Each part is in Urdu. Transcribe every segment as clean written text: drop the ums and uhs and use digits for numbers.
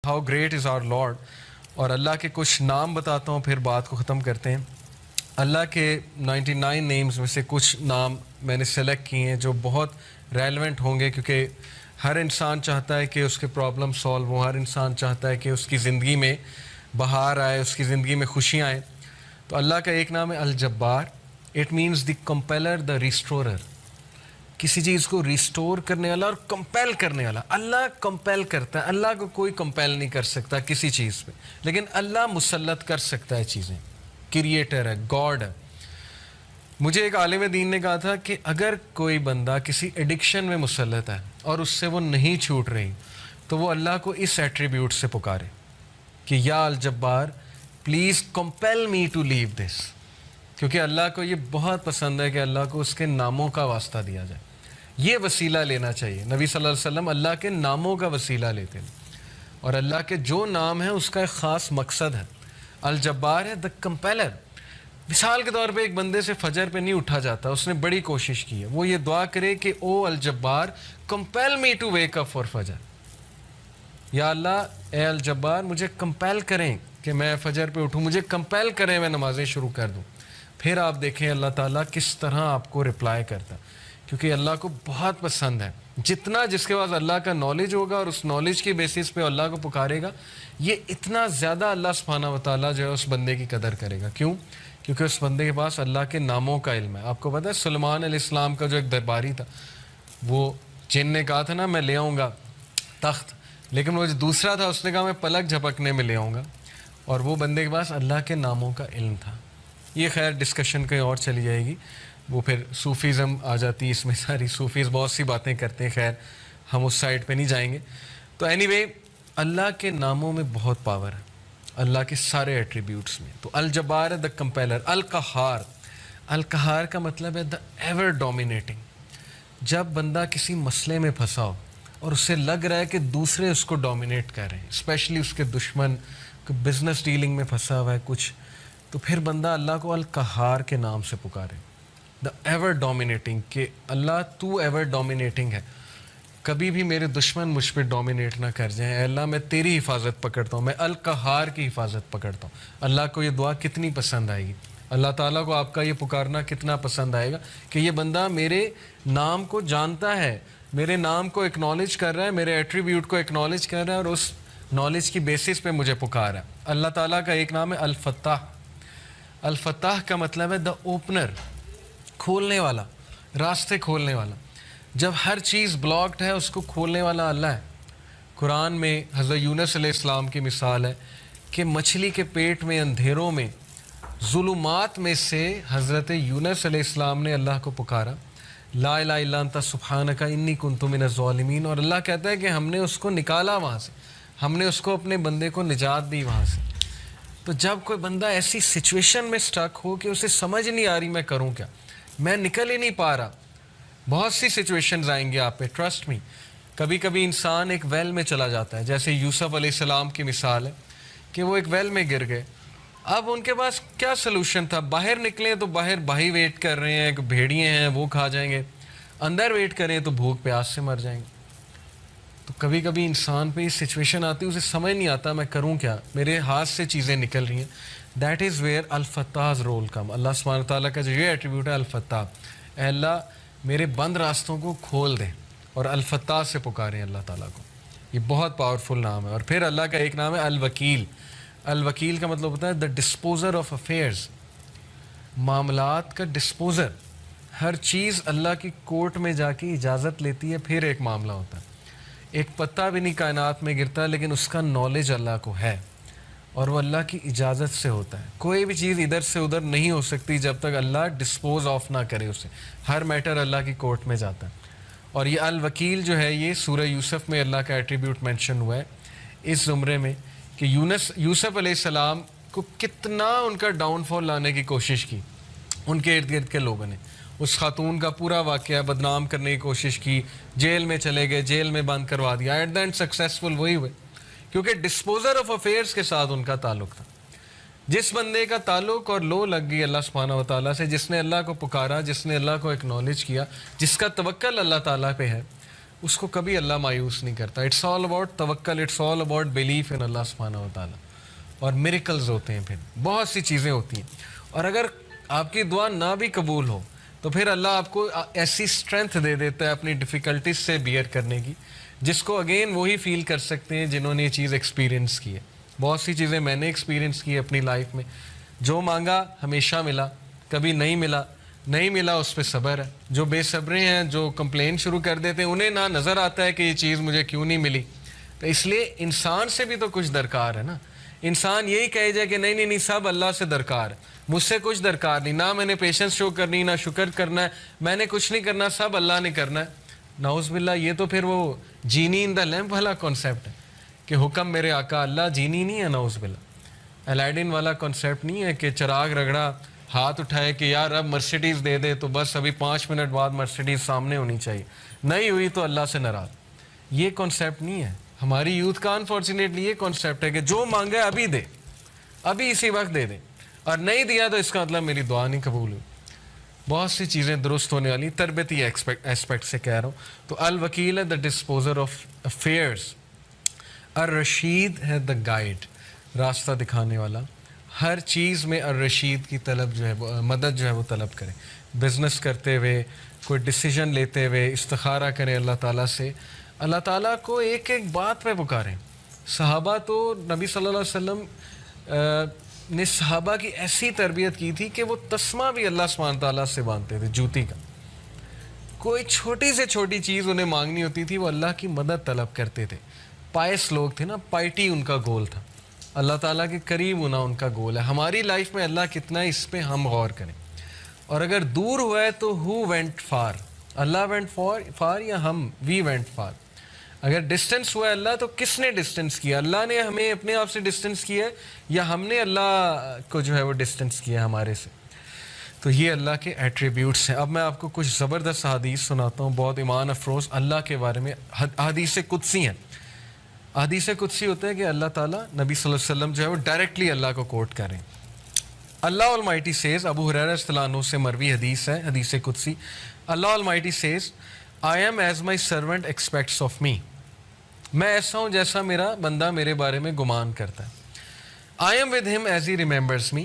How great is our lord. اور اللہ کے کچھ نام بتاتا ہوں پھر بات کو ختم کرتے ہیں. اللہ کے 99 نیمز میں سے کچھ نام میں نے سلیکٹ کیے ہیں جو بہت ریلیونٹ ہوں گے, کیونکہ ہر انسان چاہتا ہے کہ اس کے پرابلم سالو ہوں, ہر انسان چاہتا ہے کہ اس کی زندگی میں بہار آئے, اس کی زندگی میں خوشیاں آئیں. تو اللہ کا ایک نام ہے الجبار. اٹ مینس دی کمپیلر, دا ریسٹورر, کسی چیز کو ریسٹور کرنے والا اور کمپیل کرنے والا. اللہ کمپیل کرتا ہے, اللہ کو کوئی کمپیل نہیں کر سکتا کسی چیز پہ, لیکن اللہ مسلط کر سکتا ہے چیزیں. کریٹر ہے, گاڈ ہے. مجھے ایک عالم دین نے کہا تھا کہ اگر کوئی بندہ کسی ایڈکشن میں مسلط ہے اور اس سے وہ نہیں چھوٹ رہی, تو وہ اللہ کو اس ایٹریبیوٹ سے پکارے کہ یا الجبار پلیز کمپیل می ٹو لیو دس. کیونکہ اللہ کو یہ بہت پسند ہے کہ اللہ کو اس کے ناموں کا واسطہ دیا جائے. یہ وسیلہ لینا چاہیے. نبی صلی اللہ علیہ وسلم اللہ کے ناموں کا وسیلہ لیتے ہیں, اور اللہ کے جو نام ہیں اس کا ایک خاص مقصد ہے. الجبار ہے دا کمپیلر. مثال کے طور پہ ایک بندے سے فجر پہ نہیں اٹھا جاتا, اس نے بڑی کوشش کی ہے, وہ یہ دعا کرے کہ O Al Jabbar compel me to wake up for Fajr. یا اللہ اے الجبار مجھے کمپیل کریں کہ میں فجر پہ اٹھوں, مجھے کمپیل کریں میں نمازیں شروع کر دوں. پھر آپ دیکھیں اللہ تعالیٰ کس طرح آپ کو رپلائی کرتا, کیونکہ اللہ کو بہت پسند ہے. جتنا جس کے پاس اللہ کا نالج ہوگا اور اس نالج کی بیسس پہ اللہ کو پکارے گا, یہ اتنا زیادہ اللہ سبحانہ و تعالیٰ جو ہے اس بندے کی قدر کرے گا. کیوں؟ کیونکہ اس بندے کے پاس اللہ کے ناموں کا علم ہے. آپ کو پتہ ہے سلیمان علیہ السلام کا جو ایک درباری تھا, وہ جن نے کہا تھا نا میں لے آؤں گا تخت, لیکن وہ جو دوسرا تھا اس نے کہا میں پلک جھپکنے میں لے آؤں گا, اور وہ بندے کے پاس اللہ کے ناموں کا علم تھا. یہ خیر ڈسکشن کہیں اور چلی جائے گی, وہ پھر صوفیزم آ جاتی ہے اس میں ساری. صوفیز بہت سی باتیں کرتے ہیں, خیر ہم اس سائڈ پہ نہیں جائیں گے. تو اینی وے اللہ کے ناموں میں بہت پاور ہے, اللہ کے سارے ایٹریبیوٹس میں. تو الجبار ہے دا کمپیلر. القہار, القہار کا مطلب ہے دا ایور ڈومینیٹنگ. جب بندہ کسی مسئلے میں پھنسا ہو اور اسے لگ رہا ہے کہ دوسرے اس کو ڈومینیٹ کر رہے ہیں, اسپیشلی اس کے دشمن, بزنس ڈیلنگ میں پھنسا ہوا ہے کچھ, تو پھر بندہ اللہ کو القہار کے نام سے پکارے, دا ایور ڈومینیٹنگ, کہ اللہ تو ایور ڈومینیٹنگ ہے, کبھی بھی میرے دشمن مجھ پہ ڈومینیٹ نہ کر جائیں. اے اللہ میں تیری حفاظت پکڑتا ہوں, میں القہار کی حفاظت پکڑتا ہوں. اللہ کو یہ دعا کتنی پسند آئے گی, اللہ تعالیٰ کو آپ کا یہ پکارنا کتنا پسند آئے گا کہ یہ بندہ میرے نام کو جانتا ہے, میرے نام کو اکنالج کر رہا ہے, میرے ایٹریبیوٹ کو اکنالج کر رہا ہے, اور اس نالج کی بیسس پہ مجھے پکار ہے. اللہ تعالیٰ کا ایک نام ہے الفتاح. الفتاح کا مطلب ہے دا اوپنر, کھولنے والا, راستے کھولنے والا. جب ہر چیز بلاکڈ ہے اس کو کھولنے والا اللہ ہے. قرآن میں حضرت یونس علیہ السلام کی مثال ہے کہ مچھلی کے پیٹ میں اندھیروں میں ظلمات میں سے حضرت یونس علیہ السلام نے اللہ کو پکارا, لا الہ الا انت سبحانک انی کنت من الظالمین, اور اللہ کہتا ہے کہ ہم نے اس کو نکالا وہاں سے, ہم نے اس کو اپنے بندے کو نجات دی وہاں سے. تو جب کوئی بندہ ایسی سچویشن میں سٹک ہو کہ اسے سمجھ نہیں آ رہی میں کروں کیا, میں نکل ہی نہیں پا رہا, بہت سی سچویشنز آئیں گے آپ پہ, ٹرسٹ می. کبھی کبھی انسان ایک ویل میں چلا جاتا ہے, جیسے یوسف علیہ السلام کی مثال ہے کہ وہ ایک ویل میں گر گئے. اب ان کے پاس کیا سلوشن تھا, باہر نکلیں تو باہر بھائی ویٹ کر رہے ہیں, بھیڑیے ہیں وہ کھا جائیں گے, اندر ویٹ کریں تو بھوک پیاس سے مر جائیں گے. تو کبھی کبھی انسان پہ یہ سچویشن آتی ہے, اسے سمجھ نہیں آتا میں کروں کیا, میرے ہاتھ سے چیزیں نکل رہی ہیں. دیٹ از ویئر الفتاح's رول کم. اللہ سبحانہ تعالیٰ کا جو یہ ایٹریبیوٹ ہے الفتاح, اے اللہ میرے بند راستوں کو کھول دیں, اور الفتاح سے پکاریں اللہ تعالیٰ کو. یہ بہت پاورفل نام ہے. اور پھر اللہ کا ایک نام ہے الوکیل. الوکیل کا مطلب ہوتا ہے دا ڈسپوزر آف افیئرز, معاملات کا ڈسپوزر. ہر چیز اللہ کی کورٹ میں جا کے اجازت لیتی ہے, پھر ایک معاملہ ہوتا ہے. ایک پتا بھی نہیں کائنات میں گرتا, لیکن اس کا نالج اللہ کو ہے, اور وہ اللہ کی اجازت سے ہوتا ہے. کوئی بھی چیز ادھر سے ادھر نہیں ہو سکتی جب تک اللہ ڈسپوز آف نہ کرے اسے. ہر میٹر اللہ کی کورٹ میں جاتا ہے. اور یہ الوکیل جو ہے یہ سورہ یوسف میں اللہ کا ایٹریبیوٹ مینشن ہوا ہے اس زمرے میں, کہ یوسف علیہ السلام کو کتنا ان کا ڈاؤن فال لانے کی کوشش کی ان کے ارد گرد کے لوگوں نے. اس خاتون کا پورا واقعہ بدنام کرنے کی کوشش کی, جیل میں چلے گئے, جیل میں بند کروا دیا. ایٹ دا اینڈ سکسیسفل وہی ہوئے, کیونکہ ڈسپوزر آف افیئرس کے ساتھ ان کا تعلق تھا. جس بندے کا تعلق اور لو لگ گئی اللہ سبحانہ و تعالیٰ سے, جس نے اللہ کو پکارا, جس نے اللہ کو اکنالج کیا, جس کا توکل اللہ تعالیٰ پہ ہے, اس کو کبھی اللہ مایوس نہیں کرتا. It's all about tawakkul, it's all about belief in Allah سبحانہ و تعالیٰ. اور میریکلز ہوتے ہیں, پھر بہت سی چیزیں ہوتی ہیں. اور اگر آپ کی دعا نہ بھی قبول ہو تو پھر اللہ آپ کو ایسی اسٹرینتھ دے دیتا ہے اپنی ڈیفیکلٹیز سے بیئر کرنے کی, جس کو اگین وہی فیل کر سکتے ہیں جنہوں نے یہ چیز ایکسپیرینس کی ہے. بہت سی چیزیں میں نے ایکسپیرینس کی ہے اپنی لائف میں. جو مانگا ہمیشہ ملا, کبھی نہیں ملا, نہیں ملا اس پہ صبر ہے. جو بے صبرے ہیں, جو کمپلین شروع کر دیتے ہیں, انہیں نہ نظر آتا ہے کہ یہ چیز مجھے کیوں نہیں ملی. تو اس لیے انسان سے بھی تو کچھ درکار ہے نا. انسان یہی کہے جائے کہ نہیں نہیں نہیں سب اللہ سے درکار ہے, مجھ سے کچھ درکار نہیں, نہ میں نے پیشنس شو کرنی, نہ شکر کرنا ہے, میں نے کچھ نہیں کرنا, سب اللہ نے کرنا ہے. نعوذ باللہ, یہ تو پھر وہ جینی ان دا لیمپ والا کانسیپٹ ہے کہ حکم میرے آقا اللہ جینی نہیں ہے. نعوذ باللہ, الیڈن والا کانسیپٹ نہیں ہے کہ چراغ رگڑا, ہاتھ اٹھائے کہ یار اب مرسیڈیز دے دے تو بس ابھی 5 منٹ بعد مرسیڈیز سامنے ہونی چاہیے, نہیں ہوئی تو اللہ سے ناراض. یہ کانسیپٹ نہیں ہے. ہماری یوتھ کا انفارچونیٹلی یہ کانسیپٹ ہے کہ جو مانگے ابھی دے, ابھی اسی وقت دے دے, اور نہیں دیا تو اس کا مطلب میری دعا نہیں قبول ہوئی. بہت سی چیزیں درست ہونے والی, تربیتی ایسپیکٹ سے کہہ رہا ہوں. تو الوکیل ہے دا ڈسپوزر آف افیئرس, الرشید ہے دا گائیڈ, راستہ دکھانے والا. ہر چیز میں الرشید کی طلب جو ہے مدد جو ہے وہ طلب کریں. بزنس کرتے ہوئے, کوئی ڈیسیجن لیتے ہوئے استخارہ کریں اللہ تعالیٰ سے. اللہ تعالیٰ کو ایک ایک بات پہ پکاریں. صحابہ تو نبی صلی اللہ علیہ وسلم نے صحابہ کی ایسی تربیت کی تھی کہ وہ تسمہ بھی اللہ سبحانہ تعالیٰ سے باندھتے تھے, جوتی کا. کوئی چھوٹی سے چھوٹی چیز انہیں مانگنی ہوتی تھی, وہ اللہ کی مدد طلب کرتے تھے. پائس لوگ تھے نا, پائٹی ان کا گول تھا, اللہ تعالیٰ کے قریب ہونا ان کا گول ہے. ہماری لائف میں اللہ کتنا ہے اس پہ ہم غور کریں. اور اگر دور ہوا ہے تو who went far, Allah went far یا ہم وی وینٹ فار. اگر ڈسٹینس ہوا ہے اللہ تو کس نے ڈسٹینس کیا, اللہ نے ہمیں اپنے آپ سے ڈسٹینس کیا ہے یا ہم نے اللہ کو جو ہے وہ ڈسٹینس کیا ہے ہمارے سے. تو یہ اللہ کے ایٹریبیوٹس ہیں. اب میں آپ کو کچھ زبردست حدیث سناتا ہوں, بہت ایمان افروز اللہ کے بارے میں. حدیث قدسی ہیں. حدیث قدسی ہوتا ہے کہ اللہ تعالیٰ, نبی صلی اللہ علیہ وسلم جو ہے وہ ڈائریکٹلی اللہ کو کوٹ کریں. اللہ المائٹی سیز, ابو ہریرہ رضی اللہ عنہ سے مروی حدیث ہے, حدیث قدسی. Allah almighty says, I am as my servant expects of me. میں ایسا ہوں جیسا میرا بندہ میرے بارے میں گمان کرتا ہے. I am with him as he remembers me.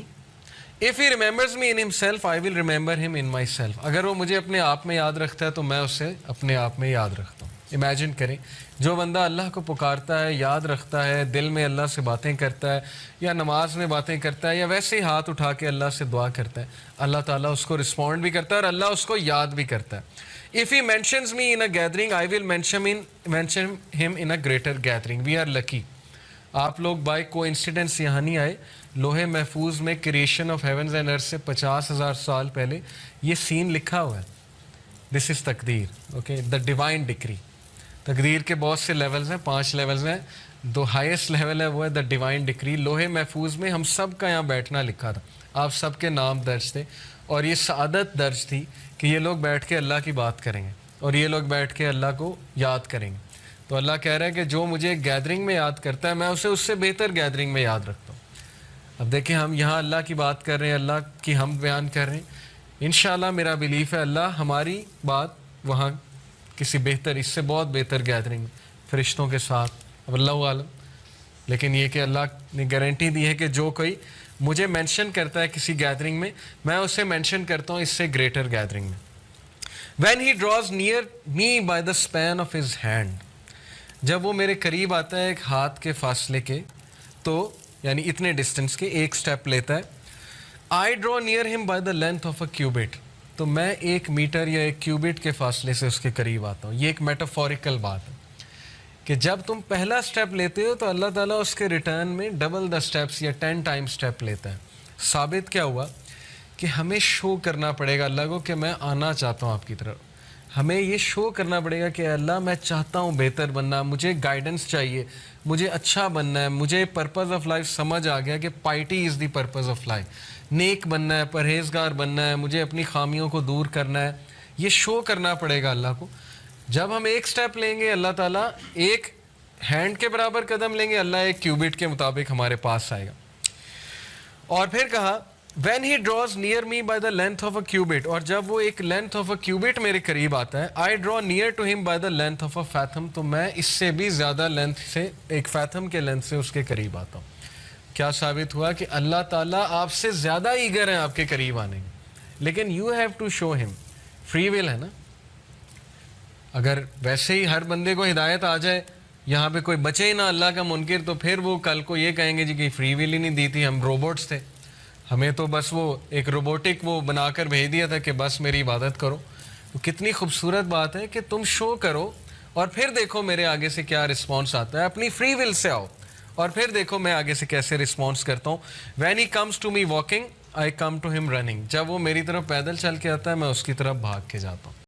If he remembers me in himself, I will remember him in myself. اگر وہ مجھے اپنے آپ میں یاد رکھتا ہے تو میں اسے اپنے آپ میں یاد رکھتا ہوں. امیجن کریں, جو بندہ اللہ کو پکارتا ہے, یاد رکھتا ہے, دل میں اللہ سے باتیں کرتا ہے, یا نماز میں باتیں کرتا ہے, یا ویسے ہی ہاتھ اٹھا کے اللہ سے دعا کرتا ہے, اللہ تعالیٰ اس کو رسپونڈ بھی کرتا ہے اور اللہ اس کو یاد بھی کرتا ہے. If he mentions me in a gathering, I will mention him in a greater gathering. We are lucky. آپ لوگ بائی کو انسیڈنس یہاں نہیں آئے. لوہے محفوظ میں کریشن آف ہیونز اینڈ ارتھ سے 50,000 سال پہلے یہ سین لکھا ہوا ہے. دس از تقدیر, اوکے, دا ڈیوائن ڈکری. تقدیر کے بہت سے لیولز ہیں, 5 لیولز ہیں. دو ہائیسٹ لیول ہے وہ ہے دا ڈیوائن ڈکری. لوہے محفوظ میں ہم سب کا یہاں بیٹھنا لکھا تھا, آپ سب کے نام درج تھے, اور یہ سعادت درج تھی کہ یہ لوگ بیٹھ کے اللہ کی بات کریں گے اور یہ لوگ بیٹھ کے اللہ کو یاد کریں گے. تو اللہ کہہ رہا ہے کہ جو مجھے گیدرنگ میں یاد کرتا ہے میں اسے اس سے بہتر گیدرنگ میں یاد رکھتا ہوں. اب دیکھیں, ہم یہاں اللہ کی بات کر رہے ہیں, اللہ کی ہم بیان کر رہے ہیں. انشاءاللہ میرا بلیف ہے اللہ ہماری بات وہاں کسی بہتر, اس سے بہت بہتر گیدرنگ فرشتوں کے ساتھ, اب اللہ عالم. لیکن یہ کہ اللہ نے گارنٹی دی ہے کہ جو کوئی مجھے مینشن کرتا ہے کسی گیدرنگ میں, میں اسے مینشن کرتا ہوں اس سے گریٹر گیدرنگ میں. When he draws near me by the span of his hand, جب وہ میرے قریب آتا ہے ایک ہاتھ کے فاصلے کے, تو یعنی اتنے ڈسٹینس کے, ایک سٹیپ لیتا ہے. I draw near him by the length of a cubit, تو میں 1 میٹر یا 1 کیوبٹ کے فاصلے سے اس کے قریب آتا ہوں. یہ ایک میٹافوریکل بات ہے کہ جب تم پہلا سٹیپ لیتے ہو تو اللہ تعالیٰ اس کے ریٹرن میں ڈبل دا سٹیپس یا 10 ٹائم سٹیپ لیتا ہے. ثابت کیا ہوا کہ ہمیں شو کرنا پڑے گا اللہ کو کہ میں آنا چاہتا ہوں آپ کی طرف. ہمیں یہ شو کرنا پڑے گا کہ اللہ میں چاہتا ہوں بہتر بننا, مجھے گائیڈنس چاہیے, مجھے اچھا بننا ہے, مجھے پرپز آف لائف سمجھ آ گیا کہ piety is the purpose of life, نیک بننا ہے, پرہیزگار بننا ہے, مجھے اپنی خامیوں کو دور کرنا ہے. یہ شو کرنا پڑے گا اللہ کو. جب ہم ایک سٹیپ لیں گے اللہ تعالیٰ ایک ہینڈ کے برابر قدم لیں گے, اللہ 1 کیوبٹ کے مطابق ہمارے پاس آئے گا. اور پھر کہا When he draws near me by the length of a cubit, اور جب وہ ایک length of a cubit میرے قریب آتا ہے, I draw near to him by the length of a fathom, تو میں اس سے بھی زیادہ length سے, ایک fathom کے length سے اس کے قریب آتا ہوں. کیا ثابت ہوا کہ اللہ تعالیٰ آپ سے زیادہ ایگر ہیں آپ کے قریب آنے میں, لیکن you have to show him. free will ہے نا. اگر ویسے ہی ہر بندے کو ہدایت آ جائے, یہاں پہ کوئی بچے ہی نہ اللہ کا منکر, تو پھر وہ کل کو یہ کہیں گے جی کہ فری ول ہی نہیں دی تھی, ہم روبوٹس تھے, ہمیں تو بس وہ ایک روبوٹک وہ بنا کر بھیج دیا تھا کہ بس میری عبادت کرو. تو کتنی خوبصورت بات ہے کہ تم شو کرو اور پھر دیکھو میرے آگے سے کیا رسپانس آتا ہے. اپنی فری ول سے آؤ اور پھر دیکھو میں آگے سے کیسے رسپانس کرتا ہوں. When he comes to me walking, I come to him running. جب وہ میری طرف پیدل چل کے آتا ہے, میں اس کی طرف بھاگ کے جاتا ہوں.